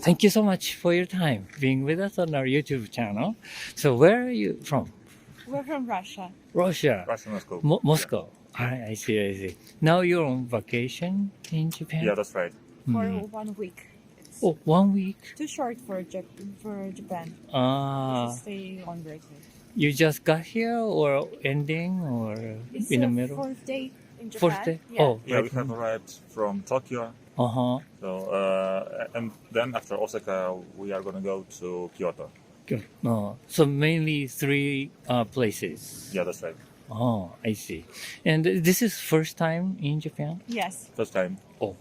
thank you so much for your time being with us on our YouTube channel. So where are you from? We're from Russia. Russia. Russia, Moscow. Moscow. I see. Now you're on vacation in Japan? Yeah, that's right. For 1 week. It's 1 week? too short for Japan. Stay longer. You just got here or ending or It's in the the middle? 4th day in Japan. Fourth day? Yeah. Oh, Yeah, we have arrived from Tokyo. So, and then after Osaka, we are going to go to Kyoto. Good. So mainly 3 places. Yeah, that's right. Oh, I see. And this is first time in Japan? Yes. First time. Oh,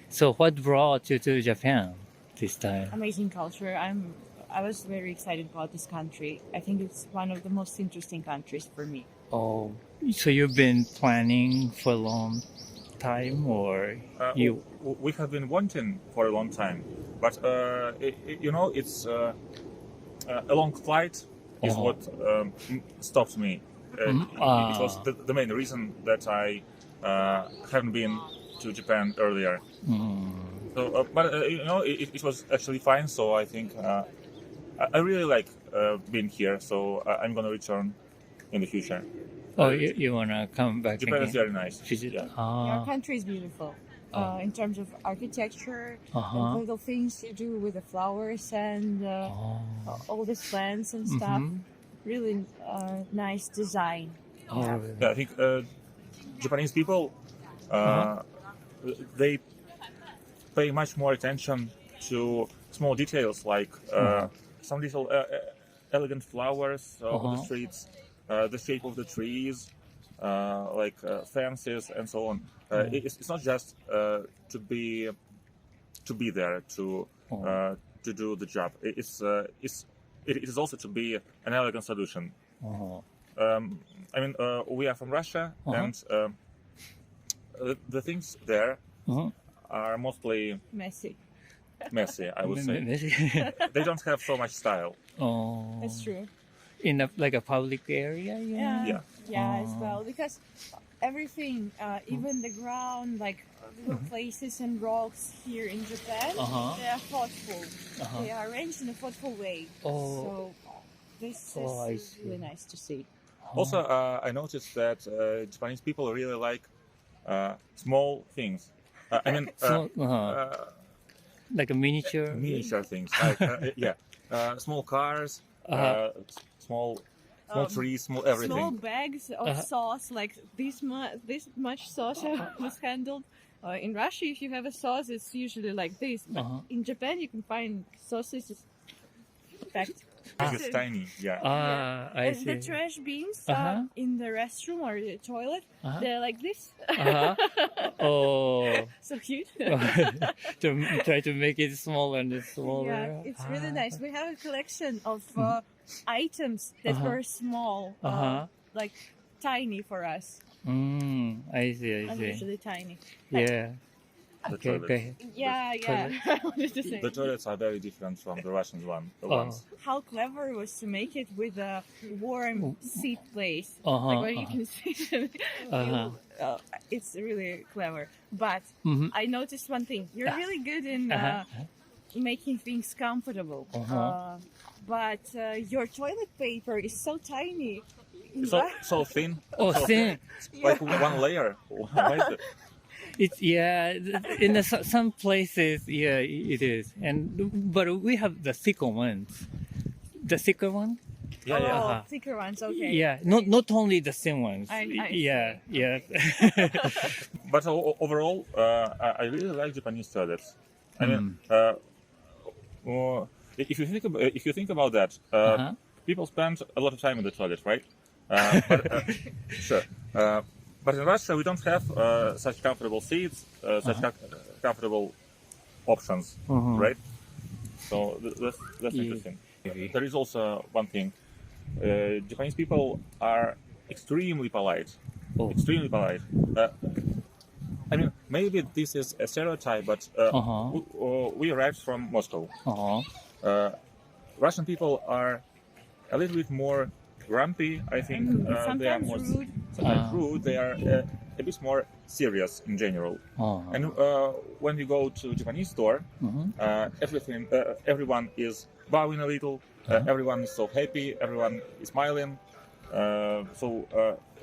so what brought you to Japan this time? Amazing culture. I was very excited about this country. I think it's one of the most interesting countries for me. Oh, so you've been planning for a long time, or you? We have been wanting for a long time, but it's a long flight is what stopped me. It was the main reason that I haven't been to Japan earlier. So, but it was actually fine. So I think I really like being here. So I'm gonna return in the future. Oh, you wanna come back Japan again? is very nice. Visit? Yeah. Our country is beautiful. In terms of architecture, and little things you do with the flowers and all the plants and stuff. Really nice design. Oh, Yeah, I think Japanese people they pay much more attention to small details like some little elegant flowers on the streets, the shape of the trees, like fences and so on. It's not just to be there to do the job. It is also to be an elegant solution. I mean, we are from Russia, and the things there are mostly Messy. messy, I would say. They don't have so much style. Oh, That's true. in a public area, Yeah, as well. Because everything, even the ground, like little places and rocks here in Japan, they are thoughtful. They are arranged in a thoughtful way. So this is really nice to see. Also, I noticed that Japanese people really like small things. I mean, like a miniature. miniature things. Like, small cars, small trees, small everything. Small bags of sauce, like this much sauce was handled. In Russia, if you have a sauce, it's usually like this. But in Japan, you can find sausages packed. It's tiny, yeah. I And see. the trash bins in the restroom or the toilet, they're like this. Oh, So cute. to try to make it smaller and smaller. Yeah, it's really nice. We have a collection of items that were small, like tiny for us. I see. Unusually tiny. Yeah. The Okay, toilets. go ahead. Yeah. I wanted to say. The toilets are very different from the Russian ones. How clever it was to make it with a warm seat place, like where you can sit. It's really clever. But I noticed one thing: you're really good in making things comfortable. But your toilet paper is so tiny. So thin. Oh, thin. Like one layer. Why is it? It's in some places, it is, but we have the thicker ones. The thicker one. Yeah. Thicker ones. Okay. Yeah, not only the thin ones. I Yeah. But overall, I really like Japanese toilets. I mean, if you think about that, people spend a lot of time in the toilet, right? Sure. But in Russia, we don't have such comfortable seats, such comfortable options, right? So that's interesting. There is also one thing. Japanese people are extremely polite. Extremely polite. I mean, maybe this is a stereotype, but we arrived from Moscow. Russian people are a little bit more grumpy, I think. They are more rude. Sometimes rude. They are a bit more serious in general. And when you go to Japanese store, everyone is bowing a little. Everyone is so happy. Everyone is smiling. So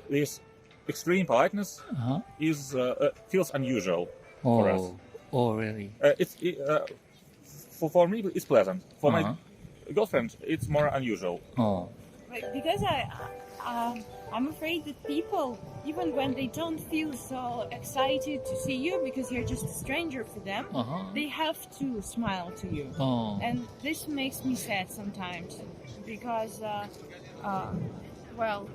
this extreme politeness is feels unusual for us. Oh, really? For me, it's pleasant. For my girlfriend, it's more unusual. Because I'm afraid that people, even when they don't feel so excited to see you because you're just a stranger for them, they have to smile to you. And this makes me sad sometimes because, well,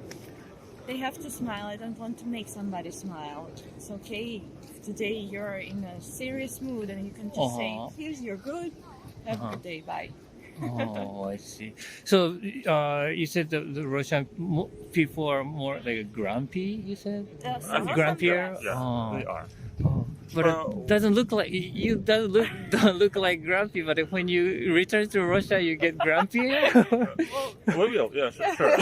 they have to smile. I don't want to make somebody smile. It's okay. Today you're in a serious mood and you can just say, here's your good. Have a good day. Bye. Oh, I see. So, you said the Russian people are more like grumpy, you said? Grumpier? Yeah, they are. But it doesn't look like, you don't look like grumpy, but when you return to Russia, you get grumpier? We will, yeah, sure.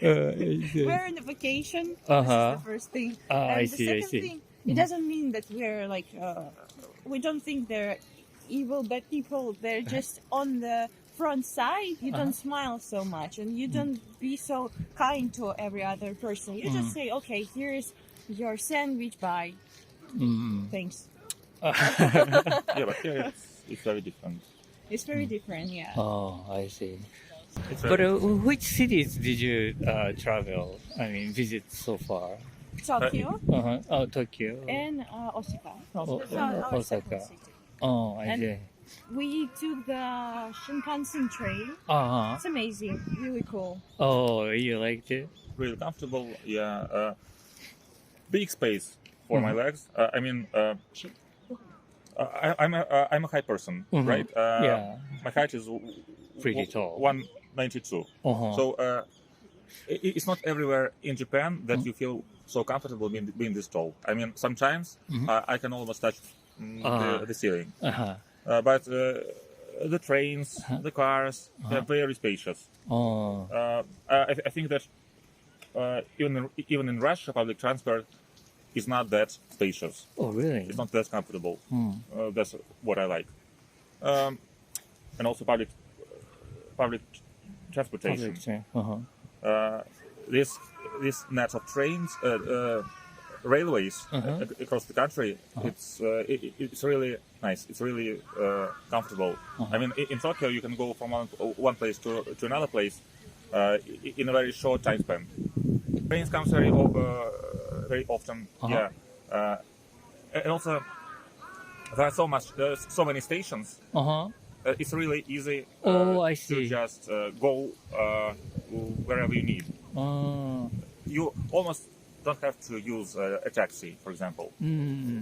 We're on a vacation. This is the first thing. And I the see, second thing, it doesn't mean that we're like, we don't think they're evil bad people. They're just on the front side. You don't smile so much and you don't be so kind to every other person. You just say, okay, here's your sandwich, bye. Thanks. Yeah, but here it's very different. It's very different, yeah. Oh, I see. But which cities did you travel? I mean, visit so far? Tokyo Oh, Tokyo. and Osaka. Osaka. City. Oh, I And see. we took the Shinkansen train. It's amazing, really cool. Oh, you liked it? really comfortable, yeah. Big space for my legs. I mean, I'm a high person, right? Yeah. My height is Pretty tall. 192. So it's not everywhere in Japan that you feel so comfortable being this tall. I mean, sometimes I can almost touch the ceiling. But the trains, the cars, they're very spacious. I think that even in Russia, public transport is not that spacious. Oh, really? It's not that comfortable. That's what I like. And also public transportation. This net of trains, railways across the country, it's really nice. It's really comfortable. I mean, in Tokyo, you can go from one place to another place in a very short time span. Trains comes very often. Yeah, and also there are so many stations. It's really easy I to see. just go wherever you need. You almost don't have to use a taxi, for example. In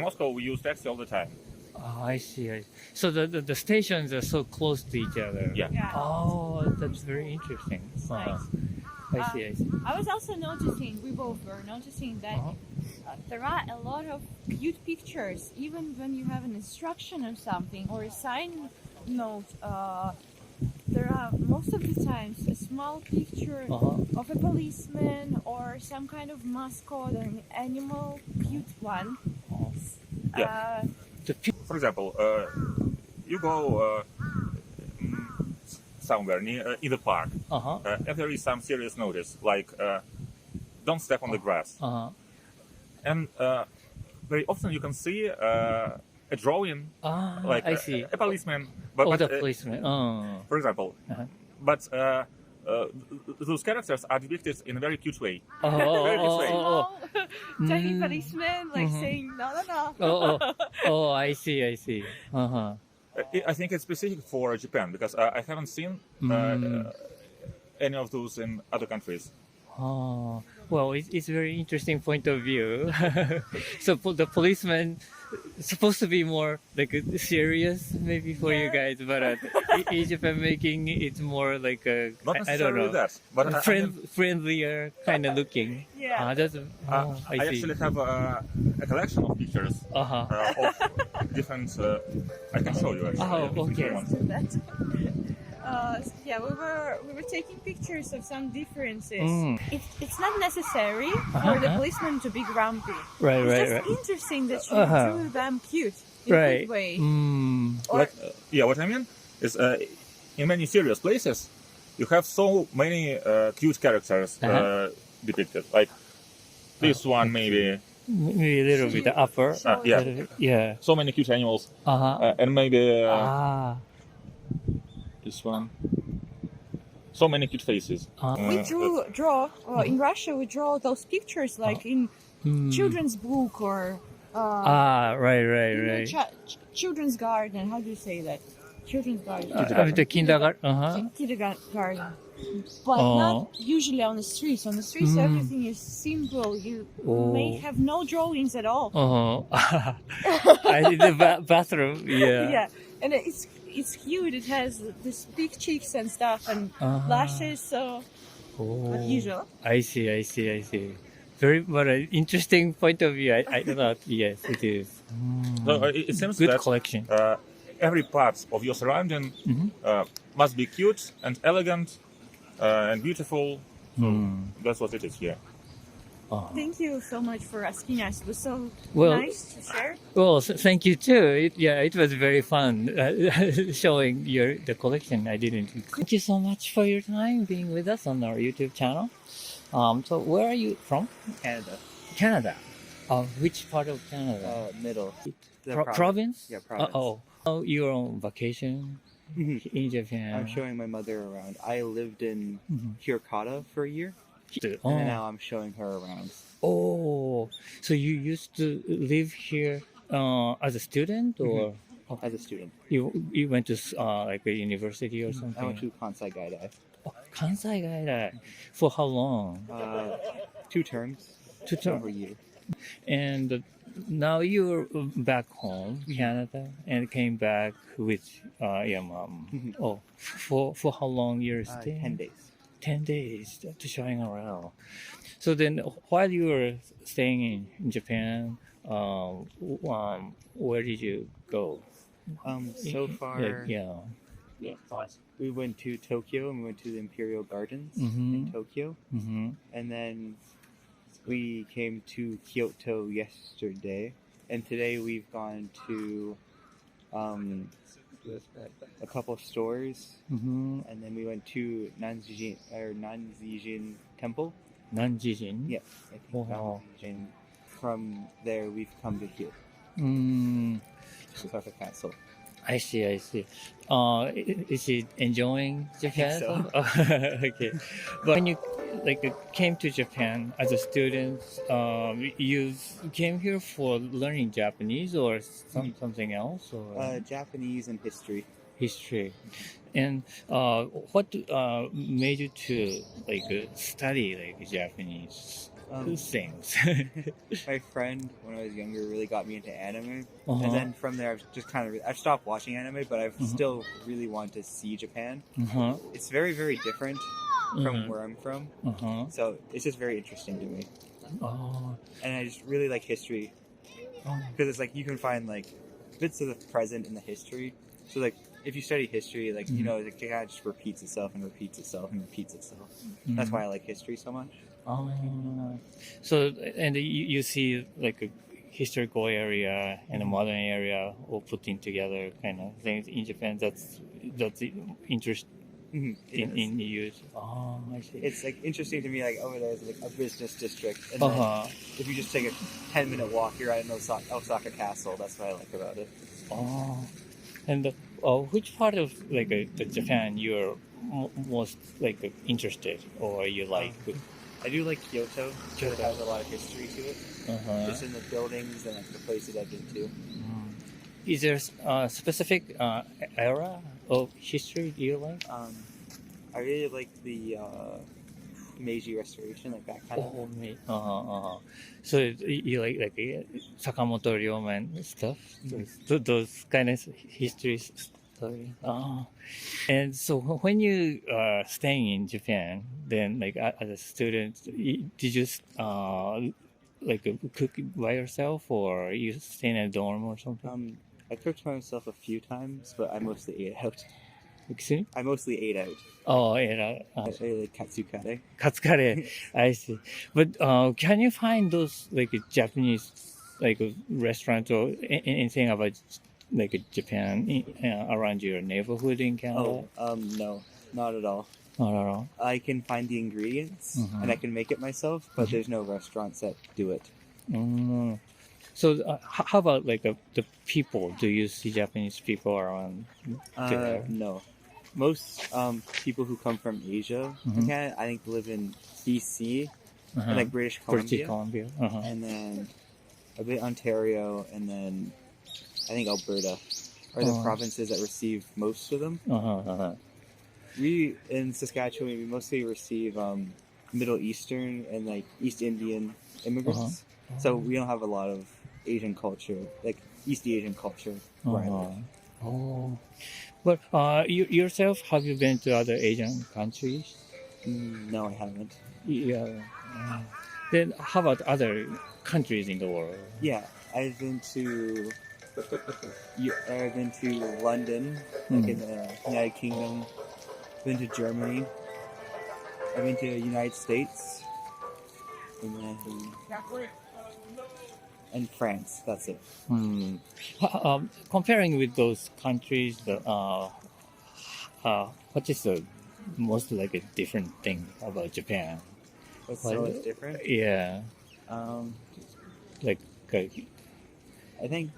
Moscow, we use taxi all the time. I see. So the stations are so close to each other. Yeah. Oh, that's very interesting. Nice. I see. I was also noticing, we both were noticing that there are a lot of cute pictures, even when you have an instruction or something, or a sign note. There are most of the times a small picture of a policeman or some kind of mascot or an animal, cute one. For example, you go somewhere in the park, and there is some serious notice, like don't step on the grass. And very often you can see a drawing, like I see. a policeman. The policeman. For example. But those characters are depicted in a very cute way. Very cute way. Tiny policeman, like saying, no. I see. I think it's specific for Japan, because I haven't seen any of those in other countries. Well, it's a very interesting point of view. So the policeman is supposed to be more like serious, maybe for you guys, but in Japan, making it more like a Not necessarily that, but friendlier kind of looking. Yeah. I see. Actually have a collection of pictures of different. I can show you actually. Okay. if you want. Yeah, we were taking pictures of some differences. It's not necessary for the policeman to be grumpy. Right, it's right, just right. interesting that you're really damn cute in a Right. good way. What, what I mean is, in many serious places, you have so many cute characters depicted. Like this one, maybe. Maybe a little bit upper. Yeah. Little bit, yeah. So many cute animals. Uh-huh. And maybe Ah. this one. So many cute faces. We draw in Russia. We draw those pictures like in children's book or right. children's garden. How do you say that? Children's garden. The kindergarten. Kindergarten. But not usually on the streets. On the streets, everything is simple. You may have no drawings at all. I did the bathroom. Yeah. Yeah, and it's cute. It has this big cheeks and stuff and lashes. So usual. I see. Very, but an interesting point of view. I thought, yes, it is. So it seems Good that collection. Every part of your surrounding must be cute and elegant and beautiful. So that's what it is here. Thank you so much for asking us. It was so Well- nice to share. Well, thank you too. It was very fun showing the collection. I didn't. Thank you so much for your time being with us on our YouTube channel. So where are you from? Canada. Canada. Which part of Canada? Middle. The Province? Yeah, province. Oh, you're on vacation in Japan. I'm showing my mother around. I lived in Hirokata for a year, Oh. and now I'm showing her around. Oh, so you used to live here as a student, or As a student, you went to like a university or something? I went to Kansai Gaidai. Kansai Gaidai. For how long? 2 terms. 2 terms. Over a year. And now you're back home, Canada, and came back with your mom. Oh, for how long you're staying? 10 days. 10 days to showing around. So then, while you were staying in Japan, where did you go? So far, Yeah. we went to Tokyo and we went to the Imperial Gardens in Tokyo, Mm-hmm. and then we came to Kyoto yesterday, and today we've gone to a couple of stores, Mm-hmm. and then we went to Nanjijin Temple. Nanjijin? Yes, I think Wow. Nanjijin. From there, we've come to here, Osaka Castle. I see. Is she enjoying Japan? so. Okay. But when you came to Japan as a student, you came here for learning Japanese or something else, or Japanese and history. history. And what made you to study Japanese things? My friend, when I was younger, really got me into anime, Uh-huh. and then from there, I've stopped watching anime, but I've still really wanted to see Japan. Uh-huh. It's very, very different from where I'm from, Uh-huh. so it's just very interesting to me. Oh. And I just really like history because it's like you can find like bits of the present in the history. So like if you study history, like you know, it kind of just repeats itself and repeats itself and repeats itself. That's why I like history so much. Oh. So, and you see like a historical area and a modern area all putting together kind of things in Japan. That's interesting in you. Oh, I see. It's like interesting to me. Like over there is like a business district, and Uh-huh. then if you just take a 10-minute walk, you're at an Osaka Castle. That's what I like about it. Oh, and which part of the Japan you're most interested or you like? I do like Kyoto. Kyoto has a lot of history to it. Uh-huh. Just in the buildings and like the places I've been to. Is there a specific era of history you like? I really like the Meiji Restoration, like that kind of. Oh, me. So you like Sakamoto Ryomen stuff? Those kind of history story. And so when you staying in Japan, then as a student, did you cook by yourself or you stay in a dorm or something? I cooked by myself a few times, but I mostly ate out. Excuse me? I mostly ate out. Oh, I like katsukare. katsukare. I see. But can you find those like Japanese like restaurants or anything about like Japan around your neighborhood in Canada? No, not at all. Not at all. I can find the ingredients and I can make it myself, but there's no restaurants that do it. So how about like the people? Do you see Japanese people around there? No. Most people who come from Asia, Canada, I think live in BC, and like British Columbia, and then a bit Ontario, and then I think Alberta are the provinces that receive most of them. We in Saskatchewan, we mostly receive Middle Eastern and like East Indian immigrants, so we don't have a lot of Asian culture, like East Asian culture where I live. Oh. But you yourself, have you been to other Asian countries? No, I haven't. Yeah. Then how about other countries in the world? Yeah, I've been to London, like in the United Kingdom. Been to Germany. I've been to the United States, and then and France. That's it. Comparing with those countries, what is the most like a different thing about Japan? What's so much different? Yeah. Like I think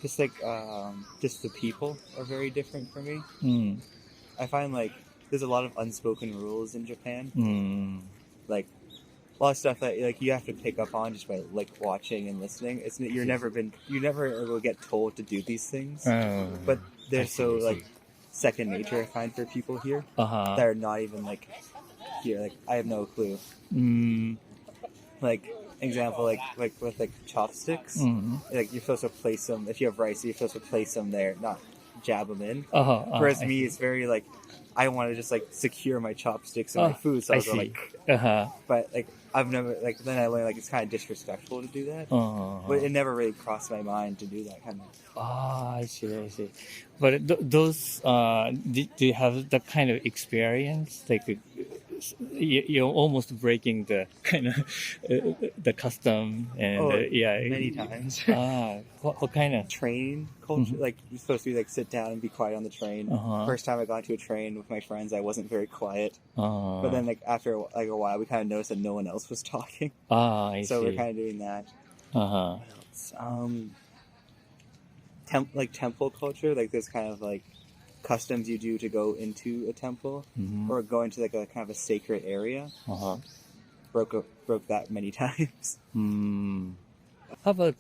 just like just the people are very different for me. I find like there's a lot of unspoken rules in Japan. Like a lot of stuff that like you have to pick up on just by like watching and listening. You never will get told to do these things, but they're so like second nature. I find for people here that are not even like here. Like I have no clue. Like example, like with like chopsticks, like you're supposed to place them. If you have rice, you're supposed to place them there, not jab them in. Whereas me, it's very like I want to just like secure my chopsticks and my food. So I was like, but like I've never like then I learned like it's kind of disrespectful to do that. But it never really crossed my mind to do that kind of. I see. But those do you have that kind of experience? Like you're almost breaking the kind of the custom and many times. What kind of train culture? Like you're supposed to be like sit down and be quiet on the train. First time I got into a train with my friends, I wasn't very quiet. But then like after like a while, we kind of noticed that no one else was talking. I so see. we're kind of doing that. Like temple culture, like there's kind of like customs you do to go into a temple or go into like a kind of a sacred area. Broke that many times. How about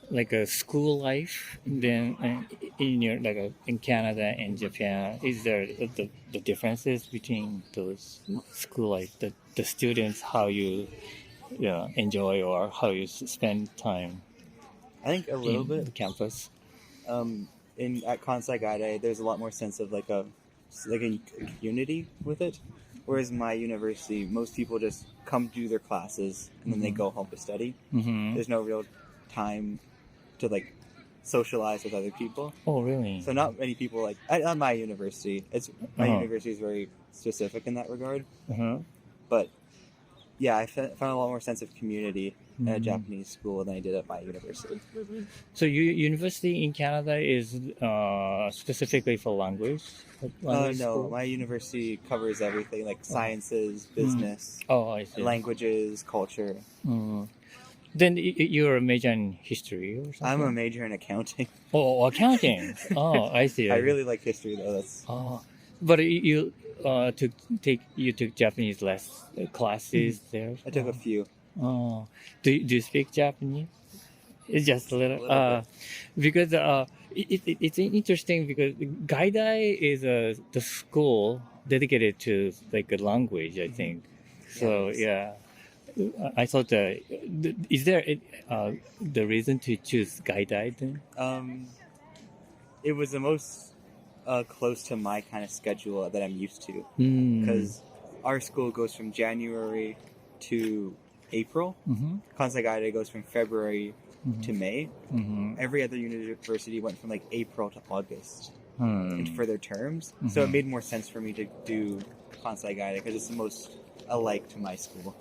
like a school life? Then in your in Canada and Japan, is there the differences between those school life? The students, how you enjoy or how you spend time? I think a little bit the campus. At Kansai Gaidai, there's a lot more sense of like a unity with it. Whereas my university, most people just come do their classes and then they go home to study. There's no real time to like socialize with other people. Oh, really? So not many people like at my university. My university is very specific in that regard. But yeah, I found a lot more sense of community at a Japanese school than I did at my university. So your university in Canada is specifically for language? No, school? my university covers everything like sciences, business, I see. languages, culture. Then you're a major in history or something? I'm a major in accounting. Oh, accounting. I see. I really like history though. But you took Japanese classes there? I took a few. Do you speak Japanese? It's just a little. Because it's interesting because Gaidai is the school dedicated to like a language, I think. So yeah, I thought is there the reason to choose Gaidai then? It was the most close to my kind of schedule that I'm used to because our school goes from January to April. Kansai Gaidai goes from February to May. Every other university went from like April to August. for their terms. So it made more sense for me to do Kansai Gaida because it's the most alike to my school.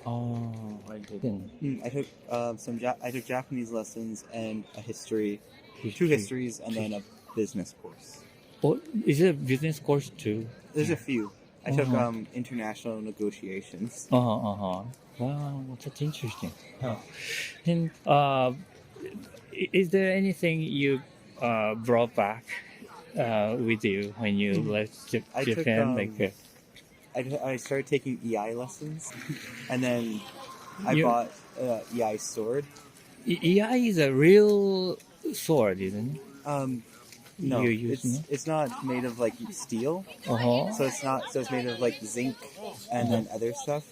Oh, I didn't. I took I took Japanese lessons and a history, 2 histories, and then a business course. Oh, is it a business course too? There's a few. I took international negotiations. Wow, that's interesting. And is there anything you brought back with you when you left Japan? I started taking EI lessons, and then I bought EI sword. EI is a real sword, isn't it? No, it's not made of like steel. So it's not. So it's made of like zinc and then other stuff.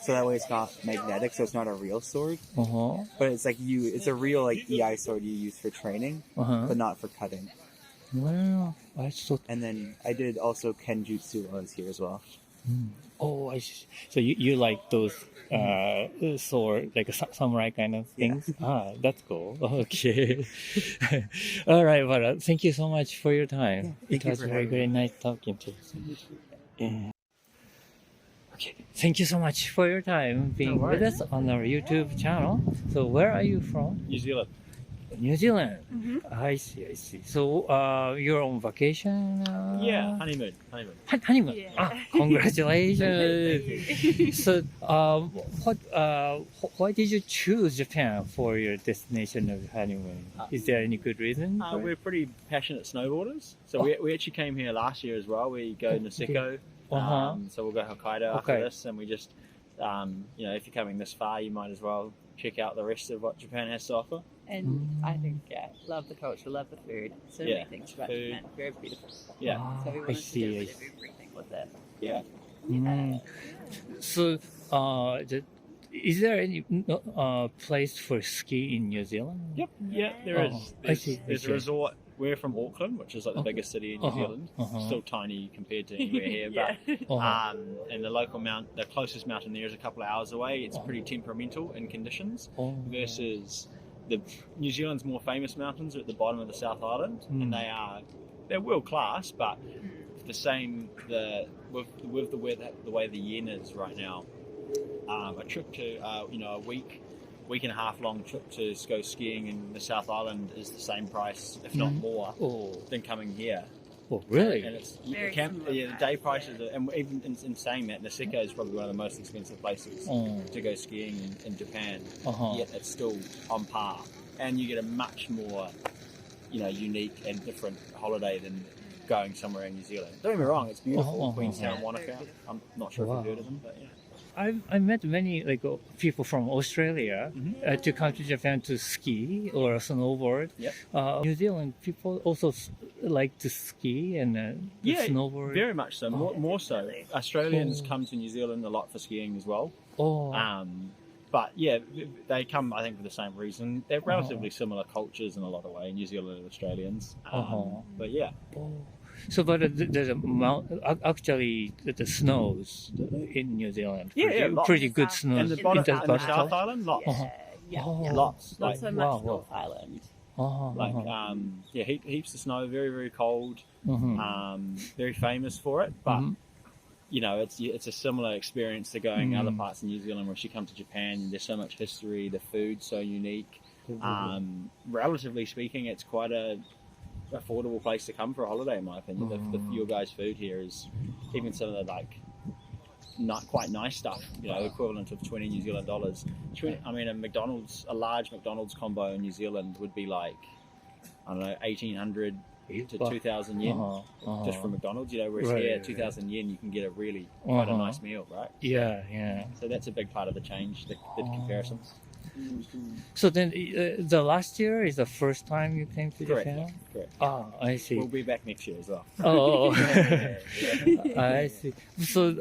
So that way it's not magnetic. So it's not a real sword. But it's like it's a real like EI sword you use for training, but not for cutting. Well, I thought. And then I did also Kenjutsu while I was here as well. Oh, I see. So you like those sword, like a samurai kind of things? Yeah. That's cool. Okay. All right, but thank you so much for your time. It was very nice talking to you. Okay, thank you so much for your time being with us on our YouTube channel. So where are you from? New Zealand. New Zealand. I see. So you're on vacation? Yeah, honeymoon. Honeymoon. Yeah. Congratulations. So why did you choose Japan for your destination of honeymoon? Is there any good reason? We're pretty passionate snowboarders. So we actually came here last year as well. We go Niseko. So we'll go Hokkaido after this, and we just, if you're coming this far, you might as well check out the rest of what Japan has to offer. And I think, love the culture, love the food. So many things about Japan. Very beautiful. Yeah. So we wanted to do everything with it. Yeah. So, is there any place for ski in New Zealand? Yep. Yeah, there is. There's a resort. We're from Auckland, which is like the biggest city in New Zealand. Still tiny compared to anywhere here, but and the closest mountain there is a couple of hours away. It's pretty temperamental in conditions versus the New Zealand's more famous mountains are at the bottom of the South Island, and they're world class, but with the way the yen is right now, a trip to a week and a half long trip to go skiing in the South Island is the same price, if not more, than coming here. Oh, really? And it's the day prices, and even in saying that, Niseko is probably one of the most expensive places to go skiing in Japan. Yet it's still on par, and you get a much more, unique and different holiday than going somewhere in New Zealand. Don't get me wrong, it's beautiful. Queenstown, Wanaka. I'm not sure if you've heard of them, but yeah. I met many people from Australia to come to Japan to ski or snowboard. Yep. New Zealand people also like to ski and snowboard. Very much so. More so. Australians come to New Zealand a lot for skiing as well. But yeah, they come, I think, for the same reason. They're relatively similar cultures in a lot of ways, New Zealand and Australians. But yeah. So, but there's actually the snows in New Zealand. Pretty good snow. And the South Island, lots. Lots. Not so much North Island. Heaps of snow, very, very cold. Very famous for it, but it's a similar experience to going other parts of New Zealand. Where you come to Japan, there's so much history, the food's so unique. Relatively speaking, it's quite a affordable place to come for a holiday, in my opinion. Your guys' food here is even some of the not quite nice stuff, equivalent of 20 New Zealand dollars. A large McDonald's combo in New Zealand would be 1,800 to 2,000 yen just for McDonald's, whereas here 2,000 yen you can get quite a nice meal, right? Yeah. So that's a big part of the change, the comparisons. So then the last year is the first time you came to Japan? Correct. I see. We'll be back next year as well. I see. So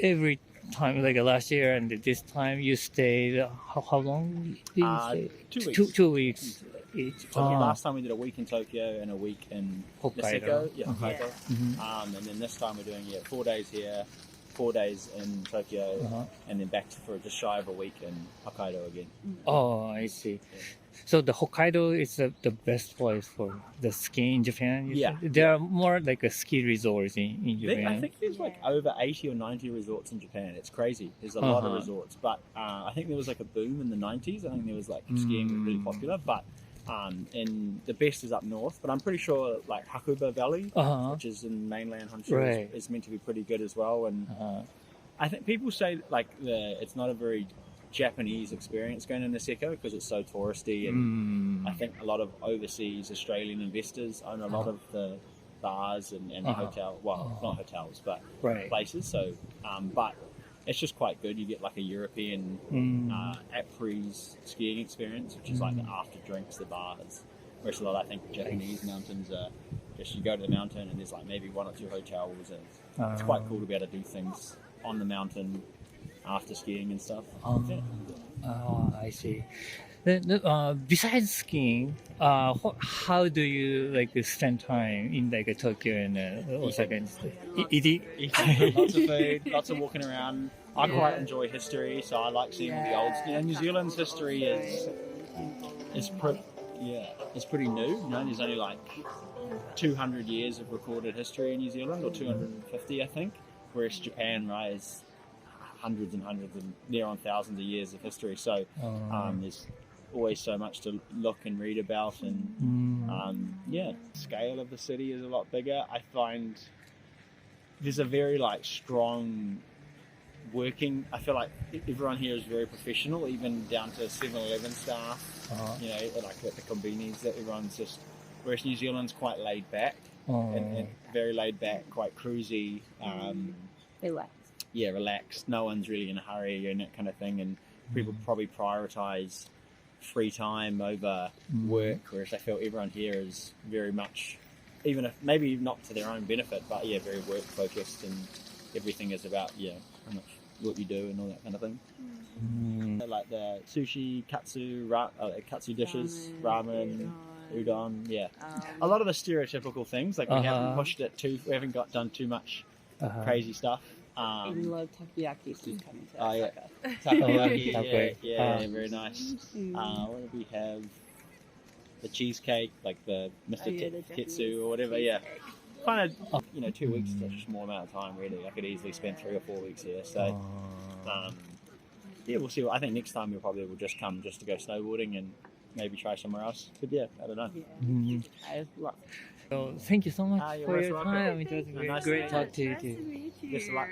every time, last year and this time, you stayed, how long did you stay? 2 weeks. 2 weeks each. Last time we did a week in Tokyo and a week in Hokkaido. Niseko. Hokkaido. And then this time we're doing 4 days here, 4 days in Tokyo, and then back for just shy of a week in Hokkaido again. Oh, I see. So the Hokkaido is the best place for the skiing in Japan? Yeah. There are more like a ski resorts in Japan. I think there's like over 80 or 90 resorts in Japan. It's crazy. There's a lot of resorts, but I think there was like a boom in the 90s. I think there was like skiing was really popular, but and the best is up north. But I'm pretty sure like Hakuba Valley, which is in mainland Honshu, is meant to be pretty good as well. And I think people say like it's not a very Japanese experience going to Niseko because it's so touristy, and I think a lot of overseas Australian investors own a lot of the bars and hotel, well, not hotels, but places. So, but it's just quite good. You get like a European après skiing experience, which is like the after drinks, the bars. Whereas a lot, I think, Japanese mountains are just you go to the mountain and there's like maybe 1 or 2 hotels, and it's quite cool to be able to do things on the mountain after skiing and stuff. I see. Then, besides skiing, how do you like spend time in like Tokyo and Osaka and stuff? Eating? Lots of food, lots of walking around. I quite enjoy history, so I like seeing the old. You know, New Zealand's history is pretty new. You know, there's only like 200 years of recorded history in New Zealand, or 250, I think. Whereas Japan, right, is hundreds and hundreds and near on thousands of years of history. So there's always so much to look and read about, and scale of the city is a lot bigger. I find there's a very like strong working. I feel like everyone here is very professional, even down to 7-Eleven staff. You know, like at the convenience, that everyone's just. Whereas New Zealand's quite laid back, and very laid back, quite cruisy. Relax. Yeah, relaxed. No one's really in a hurry and that kind of thing, and people probably prioritise free time over work, whereas I feel everyone here is very much, even if maybe not to their own benefit, but very work focused, and everything is about how much what you do and all that kind of thing. Like the sushi, katsu dishes, ramen, udon, a lot of the stereotypical things. Like we haven't pushed it too. We haven't done too much crazy stuff. Even love takoyaki is coming to Osaka. Takoyaki, very nice. What do we have? The cheesecake, like the Mr. Tetsu or whatever. Kind of, 2 weeks is a small amount of time, really. I could easily spend 3 or 4 weeks here. So, we'll see. I think next time we probably will just come just to go snowboarding and maybe try somewhere else. But I don't know. I love. So thank you so much You're for most your welcome. time. It was Nice great to talk to you. Nice to meet you. Best of luck.